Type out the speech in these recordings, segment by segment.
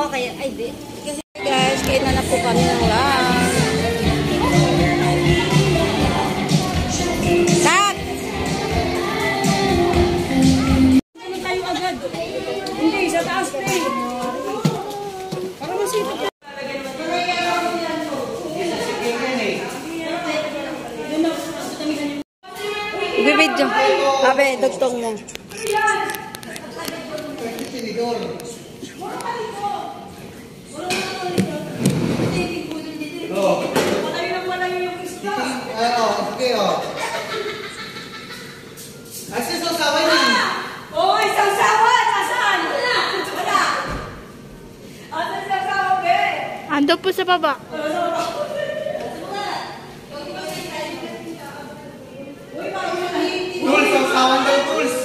kaya, ay di. Kasi guys, kainan na po kami ng lunch. Kat! Ano tayo agad? Hindi, sa taas na eh. Para masipag tayo. Ibibidyo. Abe, dugtong mo. Okay, oh. Asa sasawa niya? Oy, sasawa! Nasaan? Wala! Asan sasawa, be? Ando po sa baba. Tools, sasawan daw, tools.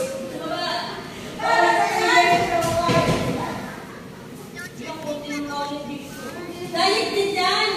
Dahil din yan!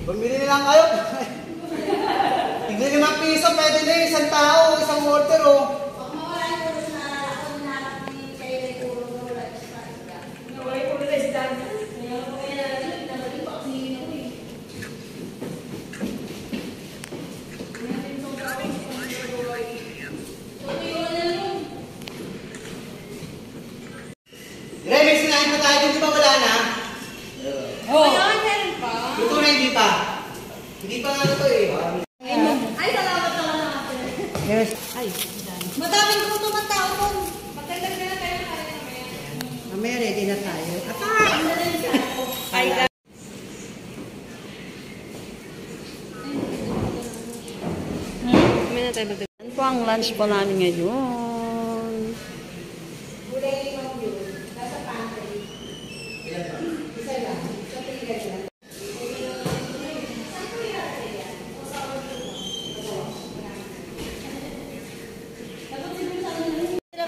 Bumili lang kayo. Tignan 5 piso, pwede na isang tao, isang order, oh. Ray, may sinahin pa tayo, di ba wala na? Oh! Ito na hindi pa. Hindi pa nga ito eh. Ay, salamat naman natin. Yes. Ay, Madaming grupo ng tao doon. Magdagdag na tayo ng kaya mamaya. Mamaya ready na tayo. ay, kami na tayo magdagdag. Ano po ang lunch po namin ngayon?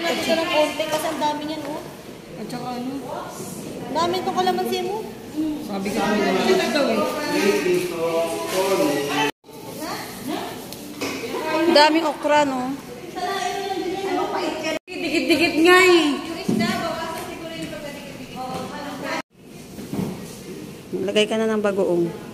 Ito ng konti kasi ang dami niyan, oh. At saka ano? Dami itong kalamansi mo. Sabi ka kami na daw eh. Daming okra, no? Dikit-dikit nga eh. Lagay ka na ng bagoong.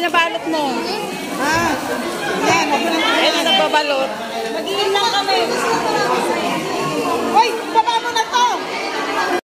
binabalot mo? Ha? Yan, ako lang. Ayun na nagbabalot. Mag-iin lang kami.